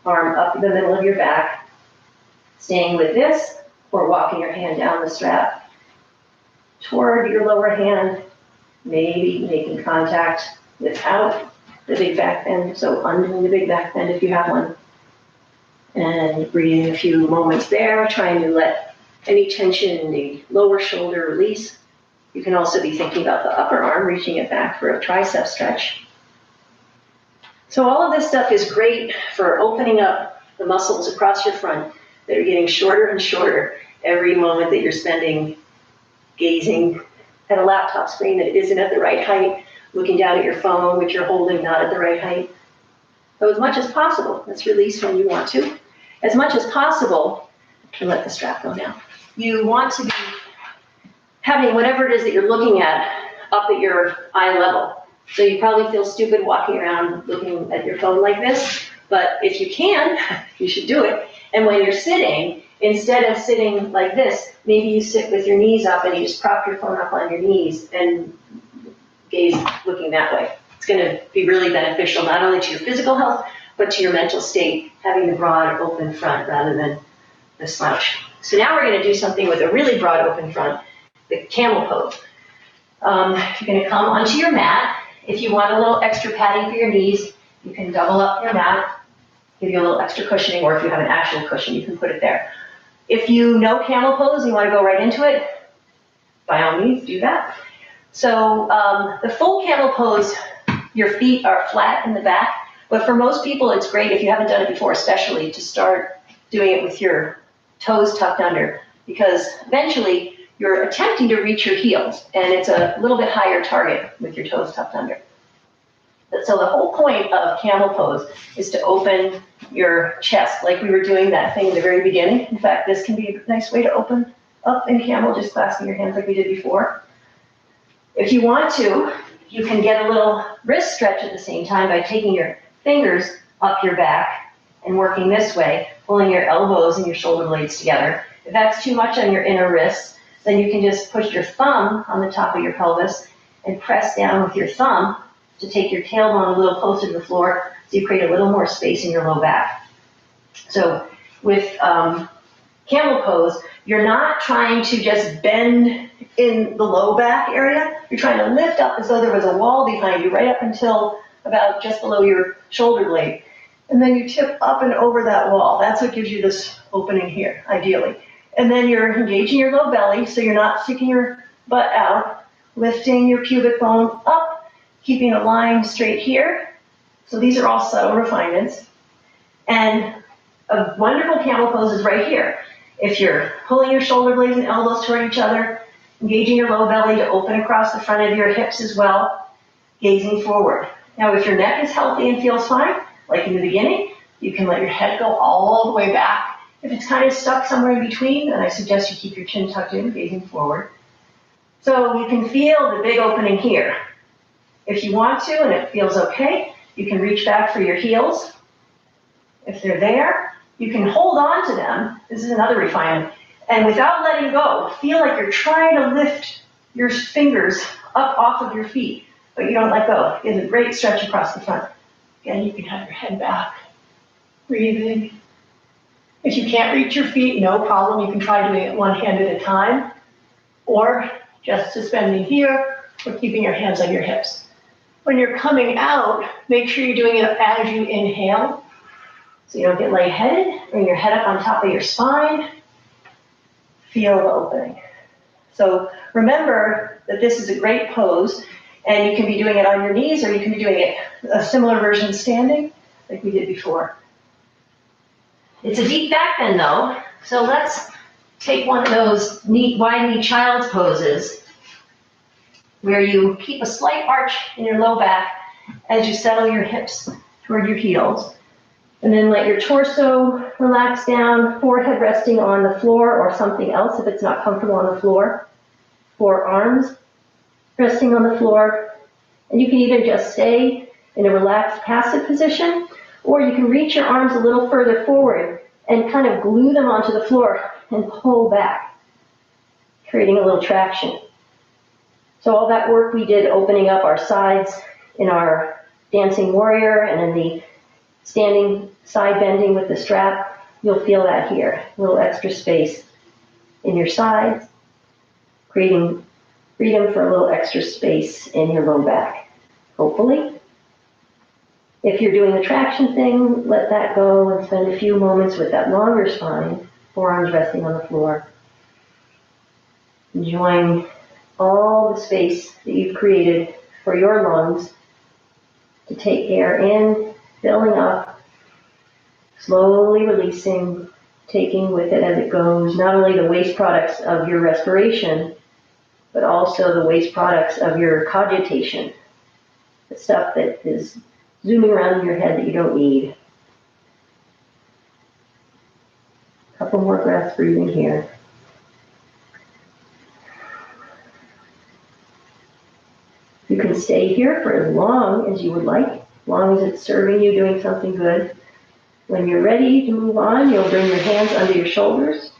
arm up the middle of your back, staying with this, or walking your hand down the strap toward your lower hand, maybe making contact without the big back bend, so undoing the big back bend if you have one, and breathing a few moments there, trying to let any tension in the lower shoulder release. You can also be thinking about the upper arm, reaching it back for a tricep stretch. So all of this stuff is great for opening up the muscles across your front that are getting shorter and shorter every moment that you're spending gazing at a laptop screen that isn't at the right height, looking down at your phone, which you're holding not at the right height. So as much as possible, let's release when you want to. As much as possible, and let the strap go now. You want to be having whatever it is that you're looking at up at your eye level. So you probably feel stupid walking around looking at your phone like this, but if you can, you should do it. And when you're sitting, instead of sitting like this, maybe you sit with your knees up and you just prop your phone up on your knees and gaze looking that way. It's going to be really beneficial not only to your physical health, but to your mental state, having the broad open front rather than the slouch. So now we're going to do something with a really broad open front, the camel pose. You're going to come onto your mat. If you want a little extra padding for your knees, you can double up your mat, give you a little extra cushioning, or if you have an actual cushion, you can put it there. If you know camel pose, you want to go right into it, by all means, do that. So the full camel pose, your feet are flat in the back, But for most people, it's great if you haven't done it before, especially to start doing it with your toes tucked under, because eventually you're attempting to reach your heels, and it's a little bit higher target with your toes tucked under. So the whole point of camel pose is to open your chest, like we were doing that thing in the very beginning. In fact, this can be a nice way to open up in camel, just clasping your hands like we did before. If you want to, you can get a little wrist stretch at the same time by taking your fingers up your back and working this way, pulling your elbows and your shoulder blades together. If that's too much on your inner wrists, then you can just push your thumb on the top of your pelvis and press down with your thumb to take your tailbone a little closer to the floor so you create a little more space in your low back. So with camel pose, you're not trying to just bend in the low back area. You're trying to lift up as though there was a wall behind you, right up until about just below your shoulder blade. And then you tip up and over that wall. That's what gives you this opening here, ideally. And then you're engaging your low belly, so you're not sticking your butt out, lifting your pubic bone up, keeping a line straight here. So these are all subtle refinements. And a wonderful camel pose is right here. If you're pulling your shoulder blades and elbows toward each other, engaging your low belly to open across the front of your hips as well, gazing forward. Now, if your neck is healthy and feels fine, like in the beginning, you can let your head go all the way back. If it's kind of stuck somewhere in between, then I suggest you keep your chin tucked in, gazing forward. So you can feel the big opening here. If you want to, and it feels okay, you can reach back for your heels. If they're there, you can hold on to them. This is another refinement. And without letting go, feel like you're trying to lift your fingers up off of your feet, but you don't let go. It's a great stretch across the front. Again, you can have your head back, breathing. If you can't reach your feet, no problem. You can try doing it one hand at a time, or just suspending here, or keeping your hands on your hips. When you're coming out, make sure you're doing it as you inhale, so you don't get lightheaded. Bring your head up on top of your spine. Feel the opening. So remember that this is a great pose, and you can be doing it on your knees, or you can be doing it a similar version standing, like we did before. It's a deep back bend though, so let's take one of those wide knee child's poses where you keep a slight arch in your low back as you settle your hips toward your heels. And then let your torso relax down, forehead resting on the floor or something else if it's not comfortable on the floor. Forearms resting on the floor. And you can either just stay in a relaxed passive position, or you can reach your arms a little further forward and kind of glue them onto the floor and pull back, creating a little traction. So all that work we did opening up our sides in our dancing warrior and in the standing side bending with the strap, you'll feel that here. A little extra space in your sides, creating freedom for a little extra space in your low back, hopefully. If you're doing the traction thing, let that go and spend a few moments with that longer spine, forearms resting on the floor. Enjoying all the space that you've created for your lungs to take air in, filling up, slowly releasing, taking with it as it goes, not only the waste products of your respiration, but also the waste products of your cogitation, the stuff that is zooming around in your head that you don't need. A couple more breaths breathing here. You can stay here for as long as you would like, as long as it's serving you, doing something good. When you're ready to move on, you'll bring your hands under your shoulders,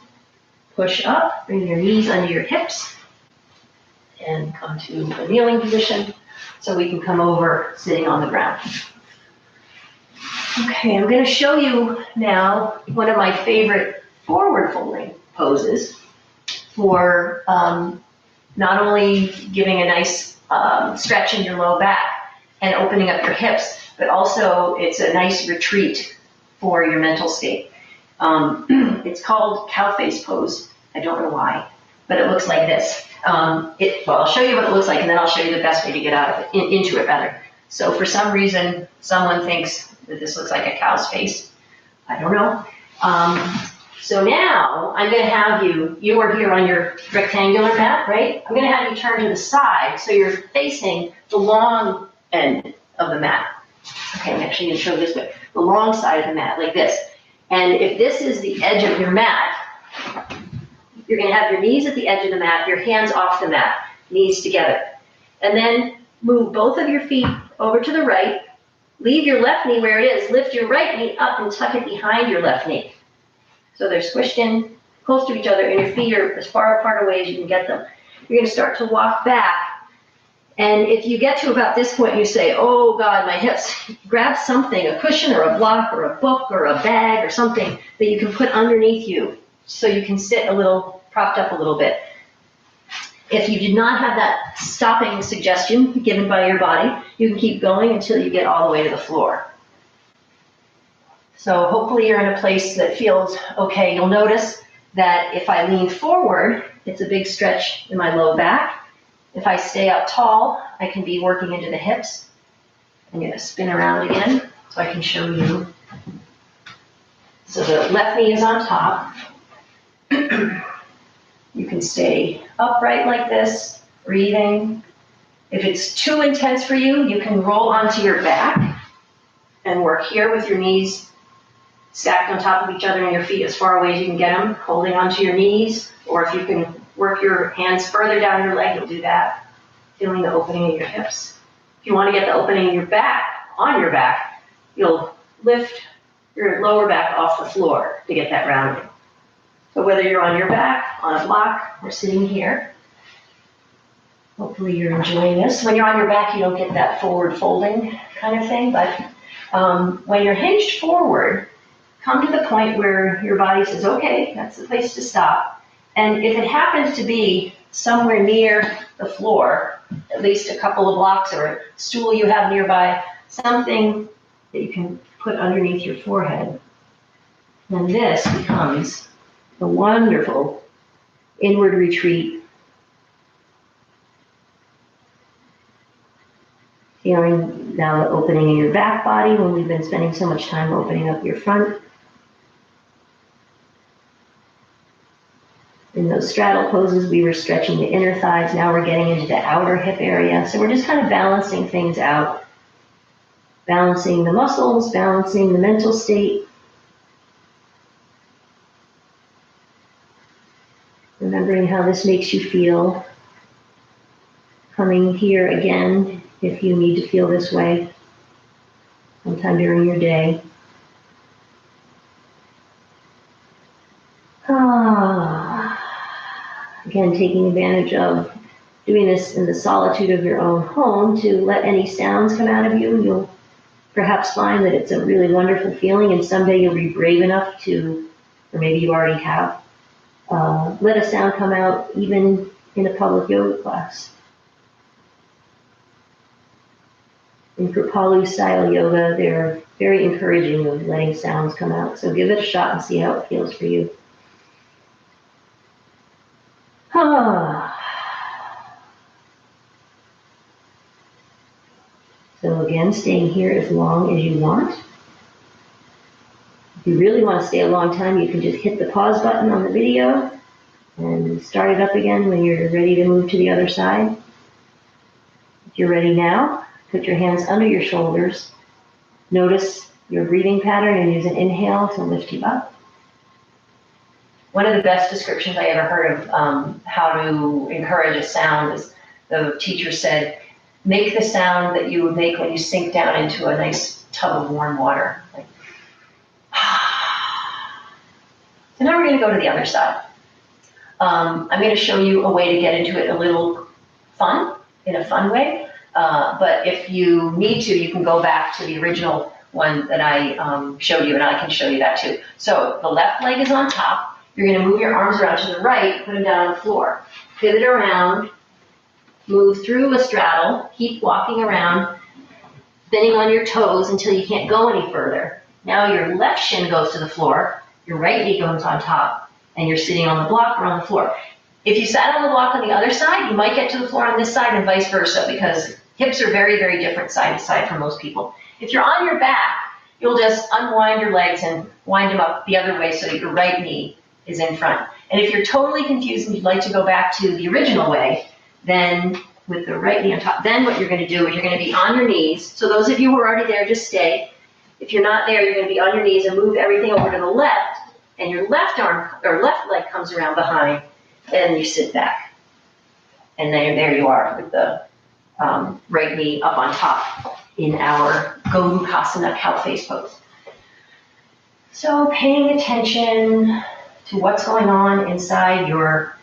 push up, bring your knees under your hips, and come to a kneeling position so we can come over sitting on the ground. Okay, I'm going to show you now one of my favorite forward folding poses for not only giving a nice stretch in your low back and opening up your hips, but also it's a nice retreat for your mental state. It's called cow face pose. I don't know why, but it looks like this. Well, I'll show you what it looks like, and then I'll show you the best way to get out of it, into it rather. So for some reason, someone thinks that this looks like a cow's face. I don't know. So now I'm going to have you are here on your rectangular mat, right? I'm going to have you turn to the side so you're facing the long end of the mat. Okay, I'm actually going to show this way. The long side of the mat, like this. And if this is the edge of your mat, you're going to have your knees at the edge of the mat, your hands off the mat, knees together. And then move both of your feet over to the right. Leave your left knee where it is. Lift your right knee up and tuck it behind your left knee. So they're squished in close to each other, and your feet are as far apart away as you can get them. You're going to start to walk back. And if you get to about this point, you say, oh God, my hips, grab something, a cushion or a block or a book or a bag or something that you can put underneath you so you can sit a little, propped up a little bit. If you did not have that stopping suggestion given by your body, you can keep going until you get all the way to the floor. So hopefully you're in a place that feels okay. You'll notice that if I lean forward, it's a big stretch in my low back. If I stay up tall, I can be working into the hips. I'm going to spin around again so I can show you. So the left knee is on top. You can stay upright like this, breathing. If it's too intense for you, you can roll onto your back and work here with your knees stacked on top of each other and your feet as far away as you can get them, holding onto your knees. Or if you can work your hands further down your leg, you'll do that, feeling the opening of your hips. If you want to get the opening in your back, on your back, you'll lift your lower back off the floor to get that rounding. So whether you're on your back, on a block, or sitting here, hopefully you're enjoying this. When you're on your back, you don't get that forward folding kind of thing, but when you're hinged forward, come to the point where your body says, okay, that's the place to stop. And if it happens to be somewhere near the floor, at least a couple of blocks or a stool you have nearby, something that you can put underneath your forehead, then this becomes a wonderful inward retreat. Feeling now the opening in your back body when we've been spending so much time opening up your front. In those straddle poses, we were stretching the inner thighs. Now we're getting into the outer hip area. So we're just kind of balancing things out. Balancing the muscles, balancing the mental state. Remembering how this makes you feel. Coming here again if you need to feel this way sometime during your day. Again, taking advantage of doing this in the solitude of your own home to let any sounds come out of you. You'll perhaps find that it's a really wonderful feeling, and someday you'll be brave enough to, or maybe you already have, let a sound come out even in a public yoga class. In Kripalu style yoga, they're very encouraging of letting sounds come out. So give it a shot and see how it feels for you. So again, staying here as long as you want. If you really want to stay a long time, you can just hit the pause button on the video and start it up again when you're ready to move to the other side. If you're ready now, put your hands under your shoulders. Notice your breathing pattern and use an inhale to lift you up. One of the best descriptions I ever heard of how to encourage a sound is the teacher said, make the sound that you would make when you sink down into a nice tub of warm water. Like, so now we're going to go to the other side. I'm going to show you a way to get into it a little fun, in a fun way. But if you need to, you can go back to the original one that I showed you, and I can show you that too. So the left leg is on top. You're going to move your arms around to the right, put them down on the floor. Pivot around, move through a straddle, keep walking around, bending on your toes until you can't go any further. Now your left shin goes to the floor, your right knee goes on top, and you're sitting on the block or on the floor. If you sat on the block on the other side, you might get to the floor on this side and vice versa, because Hips are very, very different side to side for most people. If you're on your back, you'll just unwind your legs and wind them up the other way so that your right knee is in front. And if you're totally confused and you'd like to go back to the original way, then with the right knee on top, then what you're going to do is you're going to be on your knees. So those of you who are already there, just stay. If you're not there, you're going to be on your knees and move everything over to the left, and your left arm or left leg comes around behind, and you sit back. And then there you are with the right knee up on top in our Gomukhasana cow face pose. So paying attention to what's going on inside your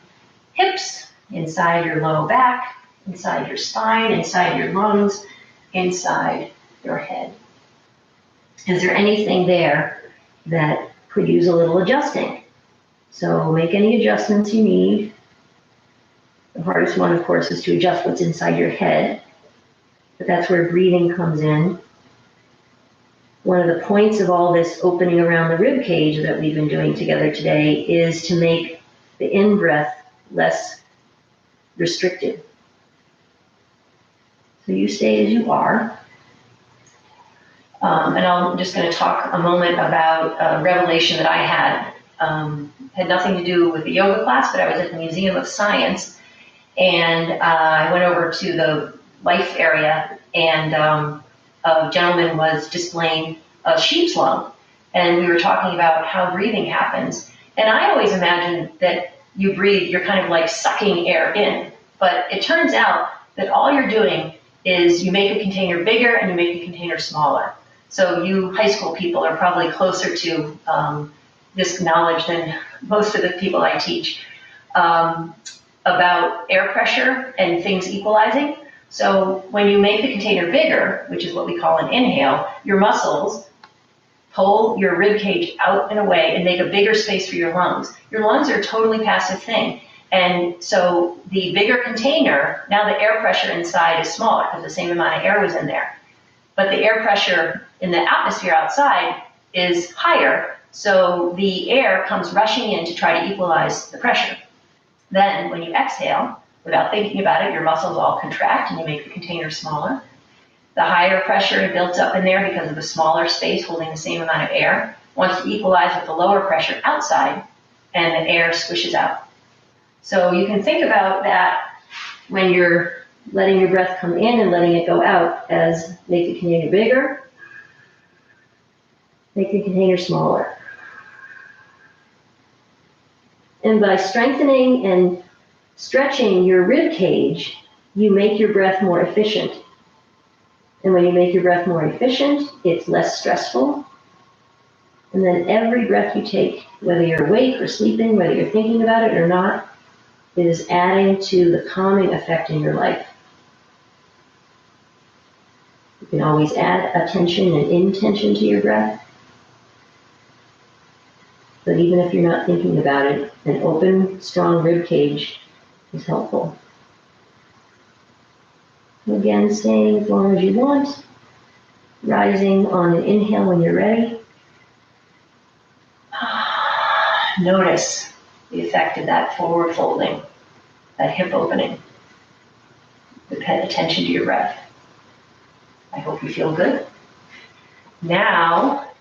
hips, inside your low back, inside your spine, inside your lungs, inside your head. Is there anything there that could use a little adjusting? So make any adjustments you need. The hardest one, of course, is to adjust what's inside your head, but that's where breathing comes in. One of the points of all this opening around the rib cage that we've been doing together today is to make the in-breath less restricted. So you stay as you are. And I'm just going to talk a moment about a revelation that I had. Had nothing to do with the yoga class, but I was at the Museum of Science, and I went over to the life area, and a gentleman was displaying a sheep's lung, and we were talking about how breathing happens. And I always imagined that you breathe, you're kind of like sucking air in, but it turns out that all you're doing is you make a container bigger and you make a container smaller. So you high school people are probably closer to this knowledge than most of the people I teach about air pressure and things equalizing. So when you make the container bigger, which is what we call an inhale, your muscles pull your rib cage out and away and make a bigger space for your lungs. Your lungs are a totally passive thing. And so the bigger container, now the air pressure inside is smaller because the same amount of air was in there. But the air pressure in the atmosphere outside is higher, so the air comes rushing in to try to equalize the pressure. Then when you exhale, without thinking about it, your muscles all contract and you make the container smaller. The higher pressure builds up in there because of the smaller space holding the same amount of air, wants to equalize with the lower pressure outside, and the air swishes out. So you can think about that when you're letting your breath come in and letting it go out as make the container bigger, make the container smaller. And by strengthening and stretching your rib cage, you make your breath more efficient. And when you make your breath more efficient, it's less stressful. And then every breath you take, whether you're awake or sleeping, whether you're thinking about it or not, is adding to the calming effect in your life. You can always add attention and intention to your breath. But even if you're not thinking about it, an open, strong rib cage is helpful. Again, staying as long as you want, rising on an inhale when you're ready. Notice the effect of that forward folding, that hip opening. Pay attention to your breath. I hope you feel good. Now,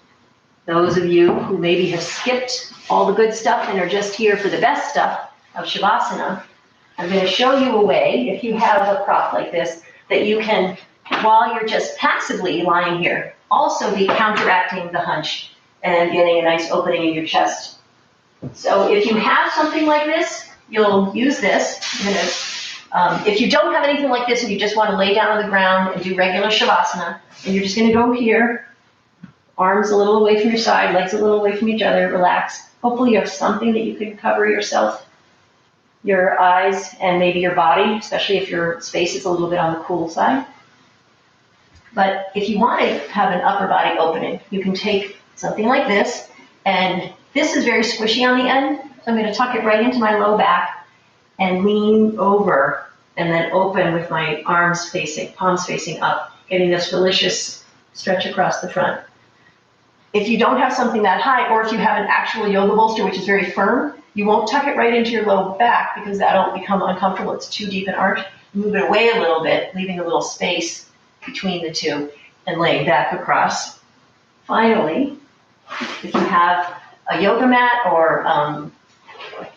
those of you who maybe have skipped all the good stuff and are just here for the best stuff of Shavasana, I'm going to show you a way, if you have a prop like this, that you can, while you're just passively lying here, also be counteracting the hunch and getting a nice opening in your chest. So if you have something like this, you'll use this. If you don't have anything like this and you just want to lay down on the ground and do regular Shavasana, and you're just going to go here, arms a little away from your side, legs a little away from each other, relax. Hopefully you have something that you can cover yourself, your eyes, and maybe your body, especially if your space is a little bit on the cool side. But if you want to have an upper body opening, you can take something like this, and this is very squishy on the end, so I'm going to tuck it right into my low back and lean over and then open with my arms facing, palms facing up, getting this delicious stretch across the front. If you don't have something that high, or if you have an actual yoga bolster which is very firm, you won't tuck it right into your low back because that'll become uncomfortable. It's too deep an arch. move it away a little bit, leaving a little space between the two, and laying back across. Finally, if you have a yoga mat or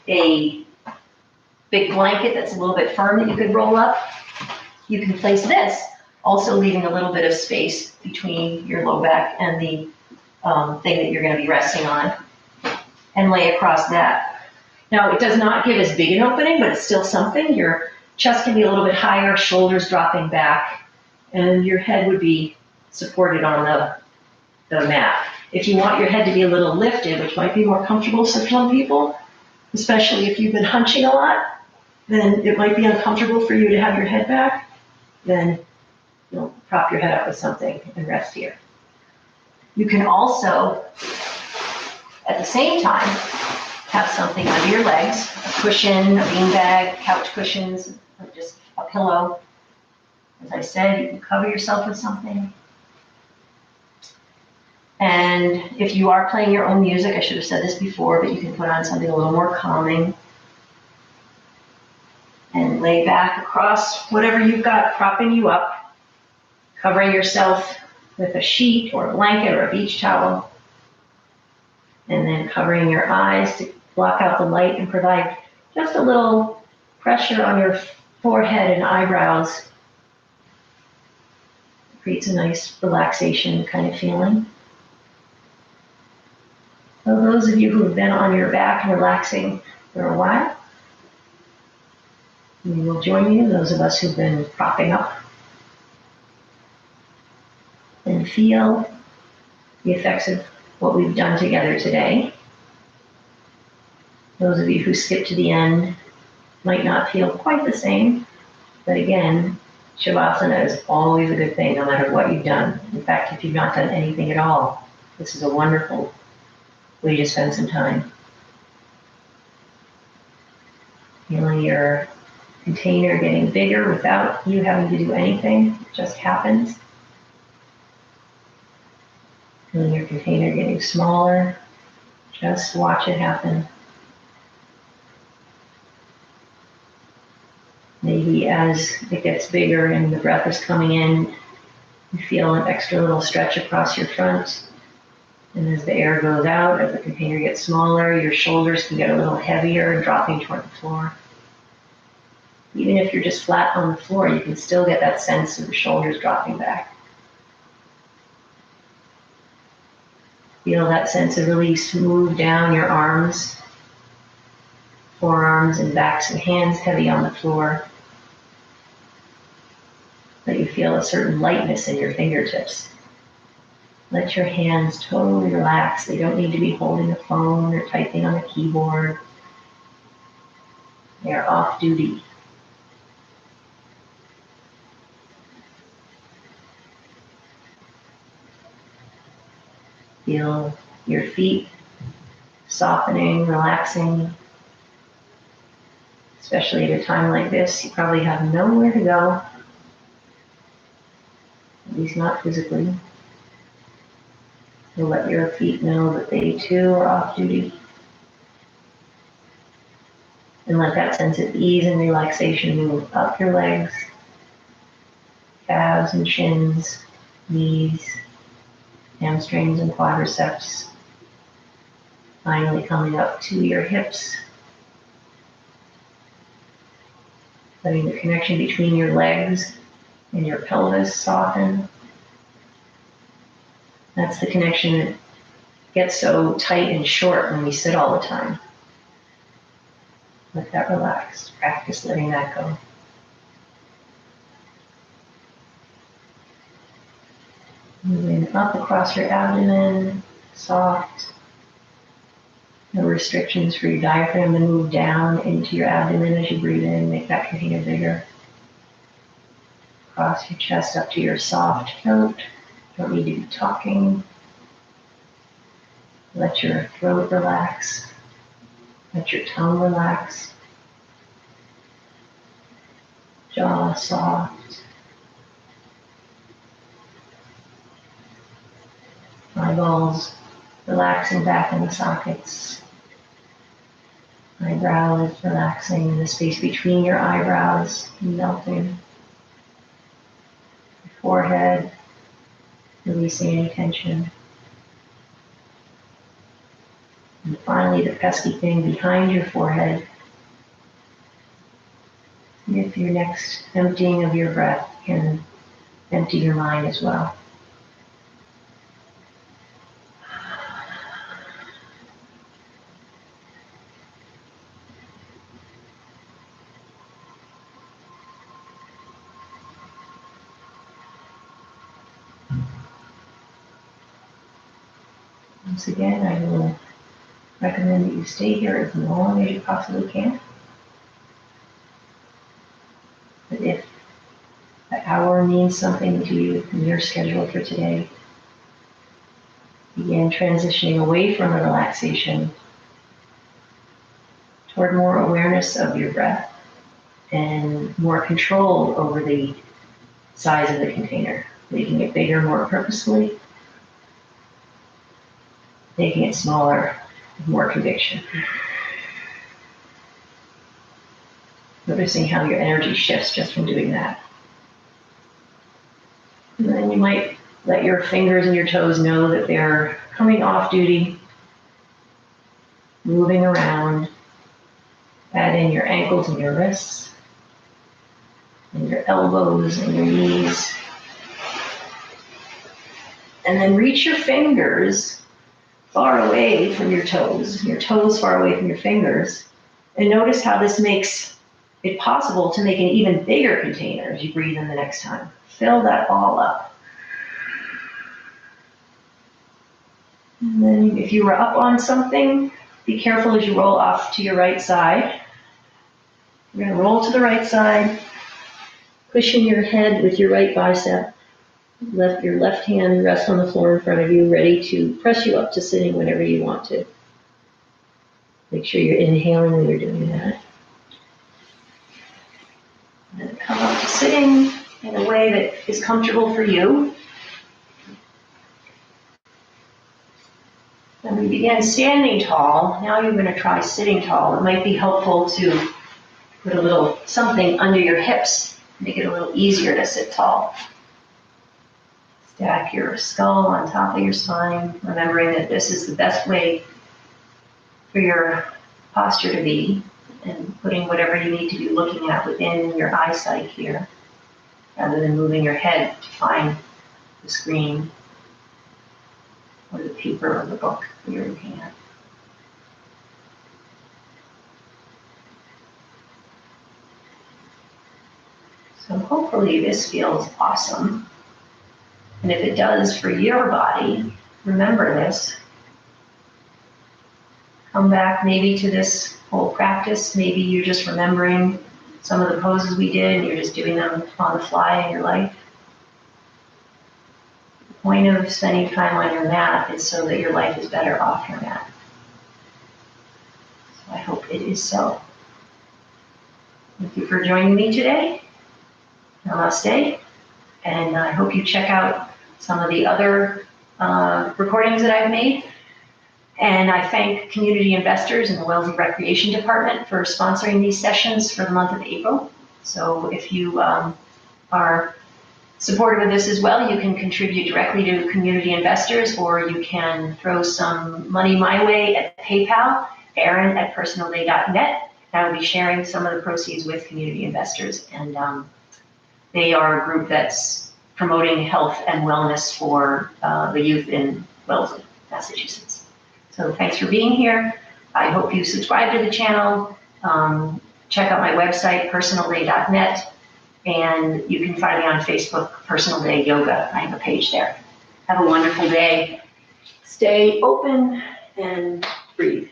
a big blanket that's a little bit firm that you could roll up, you can place this, also leaving a little bit of space between your low back and the thing that you're going to be resting on, and lay across that. Now, it does not give as big an opening, but it's still something. Your chest can be a little bit higher, shoulders dropping back, and your head would be supported on the mat. If you want your head to be a little lifted, which might be more comfortable for some people, especially if you've been hunching a lot, then it might be uncomfortable for you to have your head back, then you'll prop your head up with something and rest here. You can also, at the same time, have something under your legs, a cushion, a beanbag, couch cushions, or just a pillow. As I said, you can cover yourself with something. And if you are playing your own music, I should have said this before, but you can put on something a little more calming and lay back across whatever you've got propping you up, covering yourself with a sheet or a blanket or a beach towel, and then covering your eyes to block out the light and provide just a little pressure on your forehead and eyebrows. It creates a nice relaxation kind of feeling. So those of you who have been on your back and relaxing for a while, we will join you, those of us who've been propping up, and feel the effects of what we've done together today. Those of you who skip to the end might not feel quite the same, but again, Shavasana is always a good thing no matter what you've done. In fact, if you've not done anything at all, this is a wonderful way to spend some time. Feeling your container getting bigger without you having to do anything, it just happens. Feeling your container getting smaller, just watch it happen. Maybe as it gets bigger and the breath is coming in, you feel an extra little stretch across your front. And as the air goes out, as the container gets smaller, your shoulders can get a little heavier and dropping toward the floor. Even if you're just flat on the floor, you can still get that sense of the shoulders dropping back. Feel that sense of release move down your arms, forearms and backs and hands heavy on the floor. Let you feel a certain lightness in your fingertips. Let your hands totally relax. They don't need to be holding a phone or typing on a keyboard. They are off duty. Feel your feet softening, relaxing. Especially at a time like this, you probably have nowhere to go, at least not physically. You'll let your feet know that they too are off duty. And let that sense of ease and relaxation move up your legs, calves and shins, knees, hamstrings and quadriceps. Finally coming up to your hips. Letting the connection between your legs and your pelvis soften. That's the connection that gets so tight and short when we sit all the time. Let that relax. Practice letting that go. Moving up across your abdomen, soft. No restrictions for your diaphragm to move down into your abdomen as you breathe in. Make that container bigger. Across your chest up to your soft throat. Don't need to be talking. Let your throat relax. Let your tongue relax. Jaw soft. Eyeballs relaxing back in the sockets. Eyebrows relaxing, the space between your eyebrows melting. Your forehead, releasing any tension. And finally, the pesky thing behind your forehead. With your next emptying of your breath, you can empty your mind as well. Once again, I will recommend that you stay here as long as you possibly can. But if the hour means something to you in your schedule for today, begin transitioning away from the relaxation toward more awareness of your breath and more control over the size of the container, making it bigger more purposefully, making it smaller with more conviction. Noticing how your energy shifts just from doing that. And then you might let your fingers and your toes know that they're coming off duty, moving around. Add in your ankles and your wrists, and your elbows and your knees. And then reach your fingers far away from your toes far away from your fingers, and notice how this makes it possible to make an even bigger container as you breathe in the next time. Fill that all up. And then if you were up on something, be careful as you roll off to your right side. You're going to roll to the right side, cushion your head with your right bicep. Let your left hand rest on the floor in front of you, ready to press you up to sitting whenever you want to. Make sure you're inhaling when you're doing that. And then come up to sitting in a way that is comfortable for you. And we begin standing tall. Now you're going to try sitting tall. It might be helpful to put a little something under your hips, make it a little easier to sit tall. Stack your skull on top of your spine, remembering that this is the best way for your posture to be, and putting whatever you need to be looking at within your eyesight here, rather than moving your head to find the screen or the paper or the book that you're looking at. So hopefully this feels awesome. And if it does for your body, remember this. Come back maybe to this whole practice. Maybe you're just remembering some of the poses we did and you're just doing them on the fly in your life. The point of spending time on your mat is so that your life is better off your mat. So I hope it is so. Thank you for joining me today. Namaste. And I hope you check out some of the other recordings that I've made. And I thank community investors in the Wellesley Recreation Department for sponsoring these sessions for the month of April. So if you are supportive of this as well, you can contribute directly to community investors, or you can throw some money my way at PayPal, Erin@personalday.net. And I will be sharing some of the proceeds with community investors. And they are a group that's promoting health and wellness for the youth in Wellesley, Massachusetts. So thanks for being here. I hope you subscribe to the channel. Check out my website, personalday.net, and you can find me on Facebook, Personal Day Yoga. I have a page there. Have a wonderful day. Stay open and breathe.